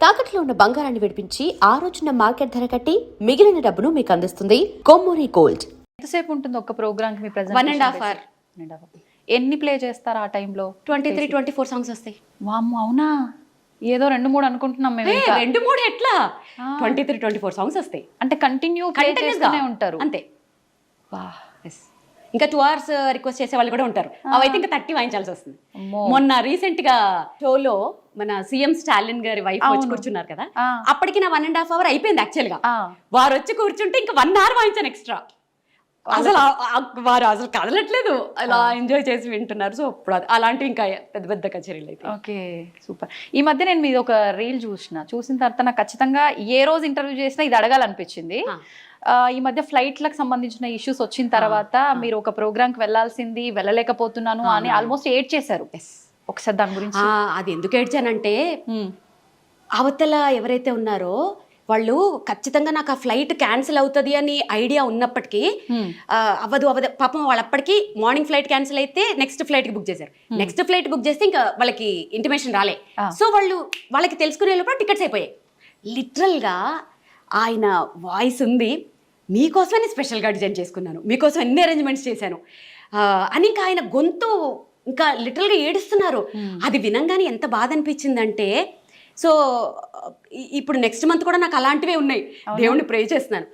తాకట్లో ఉన్న బంగారాన్ని విడిపించి ఆ రోజున మార్కెట్ ధర కట్టి మిగిలిన డబ్బును మీకు అందిస్తుంది కొమ్మూరి గోల్డ్. ఎంతసేపు ఉంటుంది ఒక ప్రోగ్రామ్ కి మీ 1.5 hour. ఎన్ని ప్లే చేస్తారు ఆ టైంలో? 23-24 సాంగ్స్ వస్తాయి. వామ్మో, అవునా? ఏదో 2-3 అనుకుంటున్నాం మేము. ఇంకా 2-3 ఎట్లా 23-24 సాంగ్స్ వస్తాయి. అంటే కంటిన్యూ ప్లే చేస్తూనే ఉంటారు అంతే. వా, ఇంకా 2 hours రిక్వెస్ట్ చేసే వాళ్ళు కూడా ఉంటారు. అవైతే ఇంకా 30 వాయించాల్సి వస్తుంది. అమ్మో. మొన్న రీసెంట్ గా షోలో మన సీఎం స్టాలిన్ గారి వైఫ్ వచ్చి కూర్చున్నారు కదా, అప్పటికి నా 1.5 hour అయిపోయింది యాక్చువల్ గా. వారు వచ్చి కూర్చుంటే ఇంకా 1 hour వాయించాను ఎక్స్ట్రా. అసలు వారు అసలు కదలట్లేదు, అలా ఎంజాయ్ చేసి వింటున్నారు. సో ఇప్పుడు అలాంటివి ఇంకా పెద్ద పెద్ద కచేరీలు అయితే. Okay, super. ఈ మధ్య నేను మీది ఒక రీల్ చూసిన తర్వాత నాకు ఖచ్చితంగా ఏ రోజు ఇంటర్వ్యూ చేసినా ఇది అడగాలనిపించింది. ఈ మధ్య ఫ్లైట్లకు సంబంధించిన ఇష్యూస్ వచ్చిన తర్వాత మీరు ఒక ప్రోగ్రామ్కి వెళ్ళాల్సింది, వెళ్ళలేకపోతున్నాను అని ఆల్మోస్ట్ ఏడ్ చేశారు. ఒకసారి దాని గురించి. అది ఎందుకు ఏడ్చానంటే, అవతల ఎవరైతే ఉన్నారో వాళ్ళు ఖచ్చితంగా నాకు ఆ ఫ్లైట్ క్యాన్సిల్ అవుతుంది అని ఐడియా ఉన్నప్పటికీ అవ్వదు పాపం. వాళ్ళు అప్పటికి మార్నింగ్ ఫ్లైట్ క్యాన్సిల్ అయితే నెక్స్ట్ ఫ్లైట్కి బుక్ చేశారు. నెక్స్ట్ ఫ్లైట్ బుక్ చేస్తే ఇంకా వాళ్ళకి ఇంటిమేషన్ రాలే. సో వాళ్ళకి తెలుసుకునే లోపల టికెట్స్ అయిపోయాయి. లిటరల్గా ఆయన వాయిస్ ఉంది, మీకోసమని స్పెషల్గా డిజైన్ చేసుకున్నాను, మీకోసం ఎన్ని అరేంజ్మెంట్స్ చేశాను అని ఇంకా ఆయన గొంతు ఇంకా లిటరల్గా ఏడుస్తున్నారు. అది వినంగానే ఎంత బాధ అనిపించిందంటే, సో ఇప్పుడు నెక్స్ట్ మంత్ కూడా నాకు అలాంటివే ఉన్నాయి. దేవుణ్ణి ప్రే చేస్తున్నాను.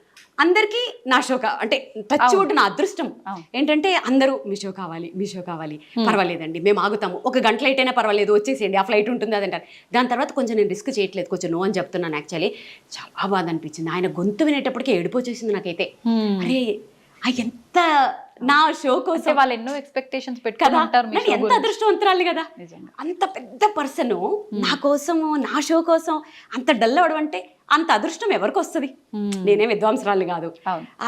అందరికీ నా షో అంటే టచ్ వుడ్ నా అదృష్టం ఏంటంటే అందరూ మీ షో కావాలి, పర్వాలేదండి మేము ఆగుతాము, 1 గంట లేట్ అయినా పర్వాలేదు వచ్చేసేయండి, ఆ ఫ్లైట్ ఉంటుంది అది అంటారు. దాని తర్వాత కొంచెం నేను రిస్క్ చేయట్లేదు, కొంచెం నో అని చెప్తున్నాను. యాక్చువల్లీ చాలా బాధ అనిపించింది. ఆయన గొంతు వినేటప్పటికీ ఏడుపు వచ్చేసింది నాకైతే. అరే ఎంత నా షో కోసం వాళ్ళు ఎన్నో ఎక్స్పెక్టేషన్స్ పెట్టుకుంటారు. ఎంత అదృష్టవంతురాలి కదా, అంత పెద్ద పర్సన్ నా కోసము నా షో కోసం అంత డల్ అవడం అంటే అంత అదృష్టం ఎవరికి వస్తుంది? నేనే విద్వాంసరాలు కాదు.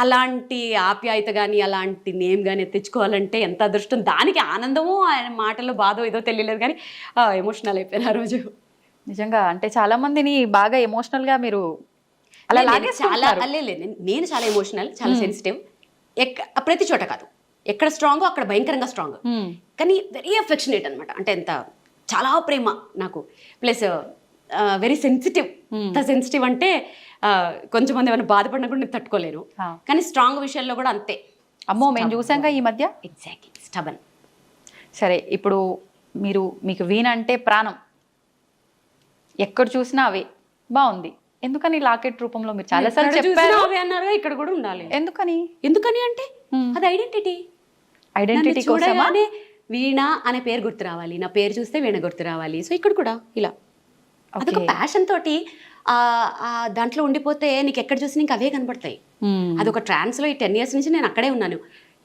అలాంటి ఆప్యాయత కానీ అలాంటి నేమ్ కానీ తెచ్చుకోవాలంటే ఎంత అదృష్టం. దానికి ఆనందము ఆయన మాటలు బాధో ఏదో తెలియలేదు, కానీ ఎమోషనల్ అయిపోయాను ఆ రోజు. నిజంగా అంటే చాలా మందిని బాగా ఎమోషనల్ గా మీరు అలా చాలా నేను చాలా ఎమోషనల్, చాలా సెన్సిటివ్. ప్రతి చోట కాదు, ఎక్కడ స్ట్రాంగో అక్కడ భయంకరంగా స్ట్రాంగ్, కానీ వెరీ అఫెక్షనేట్ అనమాట. అంటే ఎంత చాలా ప్రేమ నాకు, ప్లస్ వెరీ సెన్సిటివ్. ఎంత సెన్సిటివ్ అంటే కొంచెం మంది ఏమైనా బాధపడినా కూడా నేను తట్టుకోలేను, కానీ స్ట్రాంగ్ విషయాల్లో కూడా అంతే. అమ్మో, మేము చూసాంగా ఈ మధ్య. Exactly, stubborn. సరే, ఇప్పుడు మీకు వీణ అంటే ప్రాణం, ఎక్కడ చూసినా అవే. బాగుంది, ఎందుకని లాకెట్ రూపంలో మీరు చాలా సార్లు చెప్పారు అన్నారు, ఇక్కడ కూడా ఉండాలి. ఎందుకని అంటే అది ఐడెంటిటీ కోసమే. వీణ అనే పేరు గుర్తు రావాలి, నా పేరు చూస్తే వీణ గుర్తు రావాలి. సో ఇక్కడ కూడా ఇలా అదొక ప్యాషన్ తోటి దాంట్లో ఉండిపోతే నీకు ఎక్కడ చూసి నీకు అవే కనపడతాయి. అదొక ట్రాన్స్లో ఈ 10 years నుంచి నేను అక్కడే ఉన్నాను.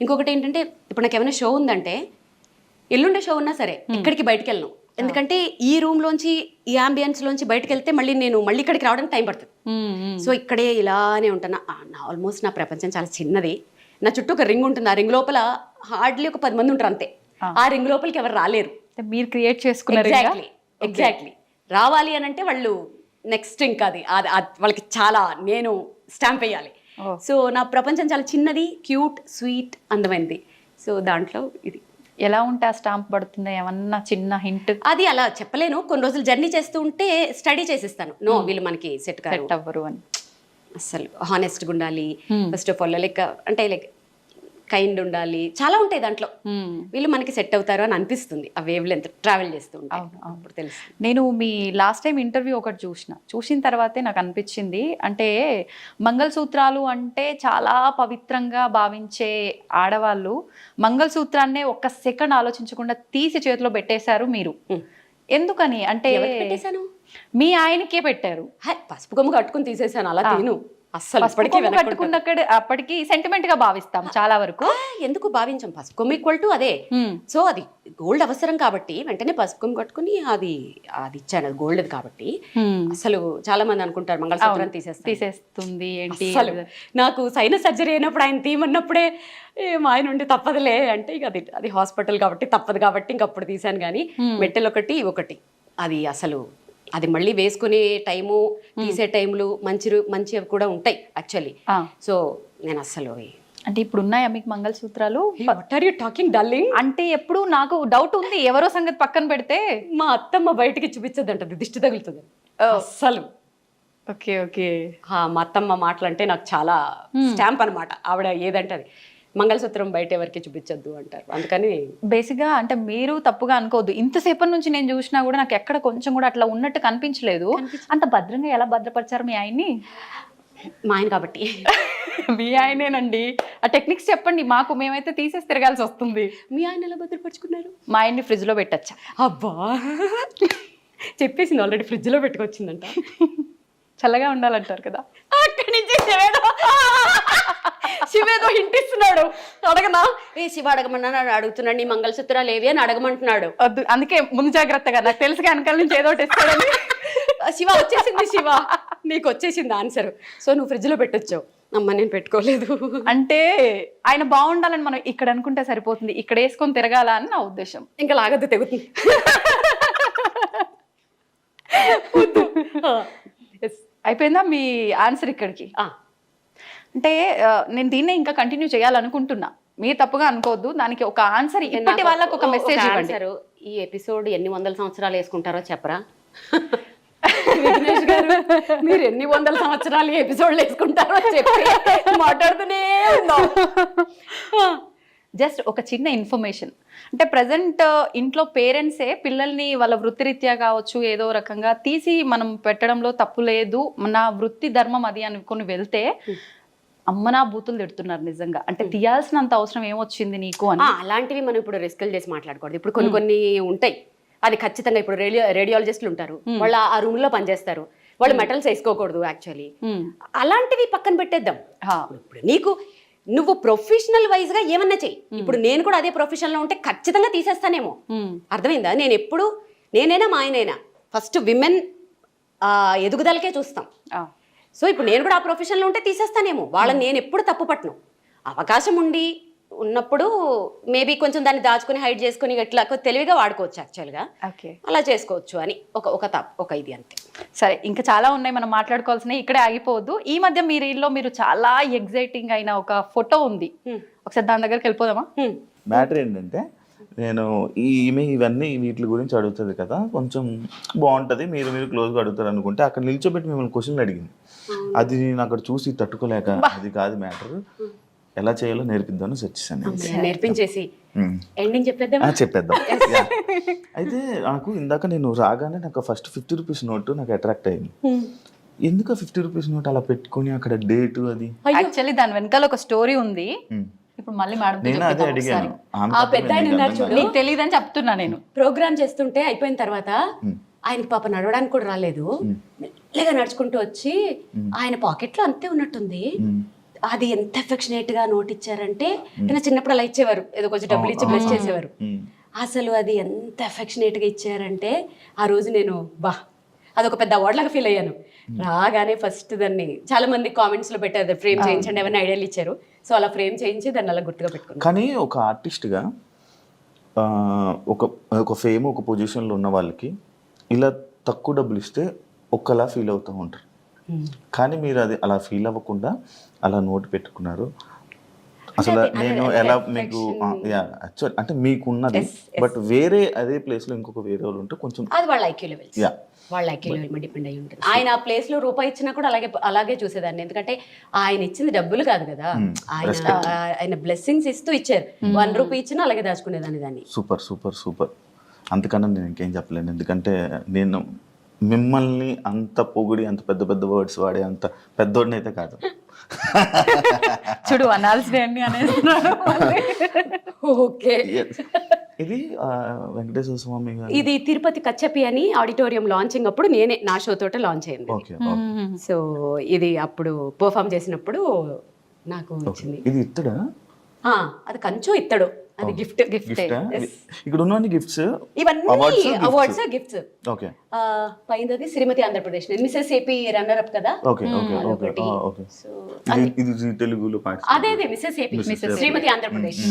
ఇంకొకటి ఏంటంటే, ఇప్పుడు నాకు ఏమైనా షో ఉందంటే, ఎల్లుండే షో ఉన్నా సరే ఎక్కడికి బయటకు వెళ్ళను. ఎందుకంటే ఈ రూమ్ లోంచి ఈ అంబియన్స్ లోంచి బయటకు వెళ్తే మళ్ళీ ఇక్కడికి రావడానికి టైం పడుతుంది. సో ఇక్కడే ఇలానే ఉంటాను. ఆల్మోస్ట్ నా ప్రపంచం చాలా చిన్నది. నా చుట్టూ ఒక రింగ్ ఉంటుంది, ఆ రింగ్ లోపల హార్డ్లీ ఒక 10 మంది ఉంటారు అంతే. ఆ రింగ్ లోపలికి ఎవరు రాలేరు, మీరు క్రియేట్ చేసుకున్నారు. ఎగ్జాక్ట్లీ రావాలి అని అంటే వాళ్ళు నెక్స్ట్ ఇంకా అది వాళ్ళకి చాలా నేను స్టాంప్ వేయాలి. సో నా ప్రపంచం చాలా చిన్నది, క్యూట్, స్వీట్, అందమైనది. సో దాంట్లో ఇది ఎలా ఉంటే ఆ స్టాంప్ పడుతుంది, ఏమన్నా చిన్న హింట్? అది అలా చెప్పలేను. కొన్ని రోజులు జర్నీ చేస్తూ ఉంటే స్టడీ చేసిస్తాను. వీళ్ళు మనకి సెట్ అవ్వరు అని. అసలు హానెస్ట్గా ఉండాలి first of all, like kind ఉండాలి, చాలా ఉంటాయి దాంట్లో. వీళ్ళు మనకి సెట్ అవుతారు అని అనిపిస్తుంది ఆ వేవ్ లెంత్ ట్రావెల్ చేస్తూ ఉంటాయి. అప్పుడు తెలుసు. నేను మీ లాస్ట్ టైం ఇంటర్వ్యూ ఒకటి చూసిన తర్వాతే నాకు అనిపించింది, అంటే మంగళసూత్రాలు అంటే చాలా పవిత్రంగా భావించే ఆడవాళ్ళు మంగళసూత్రాన్నే 1 సెకండ్ ఆలోచించకుండా తీసి చేతిలో పెట్టేశారు మీరు. ఎందుకని అంటే? పెట్టేశాను, మీ ఆయనకే పెట్టారు. పసుపు కొమ్ము కట్టుకుని తీసేసాను, అలా తీను అస్సలు. అప్పటికి సెంటిమెంట్ గా భావిస్తాం చాలా వరకు. ఎందుకు భావించాం? పసుపు కొమ్ము ఈక్వల్ టు అదే. సో అది గోల్డ్ అవసరం కాబట్టి వెంటనే పసుపు కొమ్ము కట్టుకుని అది ఇచ్చాను, అది గోల్డ్ కాబట్టి. అసలు చాలా మంది అనుకుంటారు మంగళసూత్రం తీసేస్తుంది ఏంటి. అసలు నాకు సైనస్ సర్జరీ అయినప్పుడు ఆయన తీయమన్నప్పుడే మా ఆయన ఉండి తప్పదులే అంటే, ఇక అది హాస్పిటల్ కాబట్టి తప్పదు కాబట్టి ఇంక అప్పుడు తీసాను. కానీ మెట్టెలు ఒకటి అది అసలు అది మళ్ళీ వేసుకునే టైము, తీసే టైములు మంచివి కూడా ఉంటాయి యాక్చువల్లీ. సో నేను అస్సలు అంటే ఇప్పుడు ఉన్నాయా మీకు మంగళసూత్రాలు? What are you talking darling? అంటే ఎప్పుడు నాకు డౌట్ ఉంది, ఎవరో సంగతి పక్కన పెడితే మా అత్తమ్మ బయటికి చూపించదంటది, దిష్టి తగులుతుంది అస్సలు. Okay okay. మా అత్తమ్మ మాటలు అంటే నాకు చాలా స్టాంప్ అనమాట. ఆవిడ ఏదంటే అది మంగళసూత్రం బయట ఎవరికి చూపించొద్దు అంటారు. అందుకని బేసిక్గా అంటే మీరు తప్పుగా అనుకోవద్దు, ఇంతసేపటి నుంచి నేను చూసినా కూడా నాకు ఎక్కడ కొంచెం కూడా అట్లా ఉన్నట్టు కనిపించలేదు. అంత భద్రంగా ఎలా భద్రపరిచారు మీ ఆయన్ని? మా ఆయన కాబట్టి. మీ ఆయనేనండి, ఆ టెక్నిక్స్ చెప్పండి మాకు, మేమైతే తీసేసి తిరగాల్సి వస్తుంది. మీ ఆయన ఎలా భద్రపరుచుకున్నారు? మా ఆయన్ని ఫ్రిడ్జ్లో పెట్టచ్చా? అబ్బా చెప్పేసింది ఆల్రెడీ, ఫ్రిడ్జ్లో పెట్టుకొచ్చిందంట. చల్లగా ఉండాలంటారు కదా. అక్కడి నుంచి శివేదో హింటిస్తున్నాడు. అడగనా? ఏ శివ అడగమన్నా అడుగుతున్నాడు, నీ మంగళసూత్రాలు ఏవి అని అడగమంటున్నాడు. వద్దు, అందుకే ముందు జాగ్రత్తగా, నాకు తెలుసు వెనకాల నుంచి ఏదో ఒకటి ఇస్తాడని. శివ వచ్చేసింది, శివ నీకు వచ్చేసింది ఆన్సర్. సో నువ్వు ఫ్రిడ్జ్లో పెట్టొచ్చావు. అమ్మ నేను పెట్టుకోలేదు. అంటే ఆయన బాగుండాలని మనం ఇక్కడ అనుకుంటే సరిపోతుంది, ఇక్కడ వేసుకొని తిరగాల అని నా ఉద్దేశం. ఇంకా లాగద్దు, తెగుతుంది. అయిపోయిందా మీ ఆన్సర్ ఇక్కడికి? అంటే నేను దీన్నే ఇంకా కంటిన్యూ చేయాలనుకుంటున్నా, మీరు తప్పుగా అనుకోవద్దు. దానికి ఒక ఆన్సర్ ఇప్పటి వాళ్ళకి ఒక మెసేజ్ ఇవ్వండి. ఈ ఎపిసోడ్ ఎన్ని వందల సంవత్సరాలు వేసుకుంటారో చెప్పరా విఘ్నేష్ గారు? మీరు ఎన్ని వందల సంవత్సరాలు ఎపిసోడ్లు వేసుకుంటారో చెప్పి మాట్లాడుతూనే ఉన్నాం. జస్ట్ ఒక చిన్న ఇన్ఫర్మేషన్, అంటే ప్రజెంట్ ఇంట్లో పేరెంట్సే పిల్లల్ని వాళ్ళ వృత్తిరీత్యా కావచ్చు ఏదో రకంగా తీసి మనం పెట్టడంలో తప్పు లేదు, నా వృత్తి ధర్మం అది అనుకుని వెళ్తే అమ్మనా బూతులు తిడుతున్నారు నిజంగా. అంటే తీయాల్సినంత అవసరం ఏమొచ్చింది నీకు అని. అలాంటివి మనం ఇప్పుడు రిస్కులు చేసి మాట్లాడకూడదు. ఇప్పుడు కొన్ని ఉంటాయి, అది ఖచ్చితంగా ఇప్పుడు రేడియాలజిస్టులు ఉంటారు, వాళ్ళు ఆ రూమ్ లో పనిచేస్తారు, వాళ్ళు మెటల్స్ వేసుకోకూడదు యాక్చువల్లీ. అలాంటివి పక్కన పెట్టేద్దాం. ఇప్పుడు నీకు నువ్వు ప్రొఫెషనల్ వైజ్ గా ఏమన్నా చెయ్యి. ఇప్పుడు నేను కూడా అదే ప్రొఫెషన్ లో ఉంటే ఖచ్చితంగా తీసేస్తానేమో. అర్థమైందా? నేను ఎప్పుడు, నేనైనా మా ఆయనైనా ఫస్ట్ విమెన్ ఎదుగుదలకే చూస్తాం. సో ఇప్పుడు నేను కూడా ఆ ప్రొఫెషన్లో ఉంటే తీసేస్తానేమో. వాళ్ళని నేను ఎప్పుడు తప్పు పట్టను. అవకాశం ఉన్నప్పుడు మేబీ కొంచెం దాన్ని దాచుకుని హైడ్ చేసుకుని ఇట్లా తెలివిగా వాడుకోవచ్చు యాక్చువల్గా. అలా చేసుకోవచ్చు అని ఒక ఇది అంతే. సరే, ఇంకా చాలా ఉన్నాయి మనం మాట్లాడుకోవాల్సినవి, ఇక్కడే ఆగిపోవద్దు. ఈ మధ్య మీ రీల్లో మీరు చాలా ఎగ్జైటింగ్ అయిన ఒక ఫోటో ఉంది, ఒకసారి దాని దగ్గరికి వెళ్ళిపోదామా? మ్యాటర్ ఏంటంటే, నేను ఈమె ఇవన్నీ వీటి గురించి అడుగుతుంది కదా, కొంచెం బాగుంటుంది, మీరు క్లోజ్గా అడుగుతారు అనుకుంటే అక్కడ నిల్చోబెట్టి మిమ్మల్ని క్వశ్చన్లు అడిగింది. అది నేను అక్కడ చూసి తట్టుకోలేక, అది కాదు మ్యాటర్, ఎలా చేయాలో నేర్పిద్దామని వచ్చేసాను. నేర్పించేసి ఎండింగ్ చెప్పేద్దాం. అయితే నాకు ఇందాక నేను రాగానే నాకు ఫస్ట్ 50 రూపీస్ నోటు నాకు అట్రాక్ట్ అయింది. ఎందుకు 50 రూపీస్ నోట్ అలా పెట్టుకుని అక్కడ డేటు అది? యాక్చువల్లీ దాని వెనకాల ఒక స్టోరీ ఉంది. ఇప్పుడు మళ్ళీ మేడం నేను అదే అడిగాను. ఆ పెద్ద ఆయన ఉన్నారు చూడు, నీకు తెలియదని చెప్తున్నా. నేను ప్రోగ్రామ్ చేస్తుంటే అయిపోయిన తర్వాత ఆయనకి పాప నడవడానికి కూడా రాలేదు, మెల్లగా నడుచుకుంటూ వచ్చి ఆయన పాకెట్ లో అంతే ఉన్నట్టుంది. అది ఎంత ఎఫెక్షనేట్ గా నోట్ ఇచ్చారంటే, నేను చిన్నప్పుడు అలా ఇచ్చేవారు, ఏదో కొంచెం డబ్బులు ఇచ్చి బ్లెస్ చేసేవారు. అసలు అది ఎంత ఎఫెక్షనేట్ గా ఇచ్చారంటే ఆ రోజు నేను అదొక పెద్ద అవార్డ్ లాగా ఫీల్ అయ్యాను. రాగానే ఫస్ట్ దాన్ని చాలా మంది కామెంట్స్ లో పెట్టారు, ఫ్రేమ్ చేయించండి, ఏమైనా ఐడియాలు ఇచ్చారు. సో అలా ఫ్రేమ్ చేయించి దాన్ని అలా గుర్తుగా పెట్టుకున్నాను. కానీ ఒక ఆర్టిస్ట్గా ఒక ఫేమ్, ఒక పొజిషన్లో ఉన్న వాళ్ళకి ఇలా తక్కువ డబ్బులు ఇస్తే ఒక్కలా ఫీల్ అవుతూ ఉంటారు. కానీ మీరు అది అలా ఫీల్ అవ్వకుండా అలా నోటు పెట్టుకున్నారు. అసలు నేను ఎలా మీకు యాక్చువల్ అంటే మీకున్నది, బట్ వేరే అదే ప్లేస్లో ఇంకొక వేరే వాళ్ళు ఉంటే కొంచెం అది వాళ్ళ ఐక్యూ లెవెల్స్, వాళ్ళ ఐక్యూ లెవెల్ డిపెండ్ అయ్యి ఉంటుంది. ఆయన ఆ ప్లేస్ లో రూపాయి ఇచ్చినా కూడా అలాగే చూసేదాన్ని. ఎందుకంటే ఆయన ఇచ్చింది డబ్బులు కాదు కదా, ఆయన బ్లెస్సింగ్స్ ఇస్తూ ఇచ్చారు. 1 రూపీ ఇచ్చినా అలాగే దాచుకునేదాన్ని దాన్ని. Super super super. అంతకన్నా నేను ఇంకేం చెప్పలేను, ఎందుకంటే నేను మిమ్మల్ని అంత పొగిడి అంత పెద్ద పెద్ద వర్డ్స్ వాడే అంత పెద్దోడిని అయితే కాదు. చూడు అనాల్సినవన్నీ అనేస్తున్నాడు. ఓకే, ఇది వెంకటేశ్వర స్వామి ఇది తిరుపతి కచ్చపి అని ఆడిటోరియం లాంచింగ్ అప్పుడు నేనే నా షో తోట లాంచ్ అయింది. సో ఇది అప్పుడు పర్ఫామ్ చేసినప్పుడు నాకు వచ్చింది. ఇది ఇత్తడా? అది కంచు ఇత్తడు, అది గిఫ్ట్. ఇక్కడ ఉన్న గిఫ్ట్స్ ఇవన్నీ అవార్డ్స్ గిఫ్ట్స్. ఓకే, పైనది Shrimati Andhra Pradesh, Mrs AP runner up కదా. Okay okay okay. ఇది తెలుగులో అదే మిసెస్ ఏపీ, శ్రీమతి ఆంధ్రప్రదేశ్.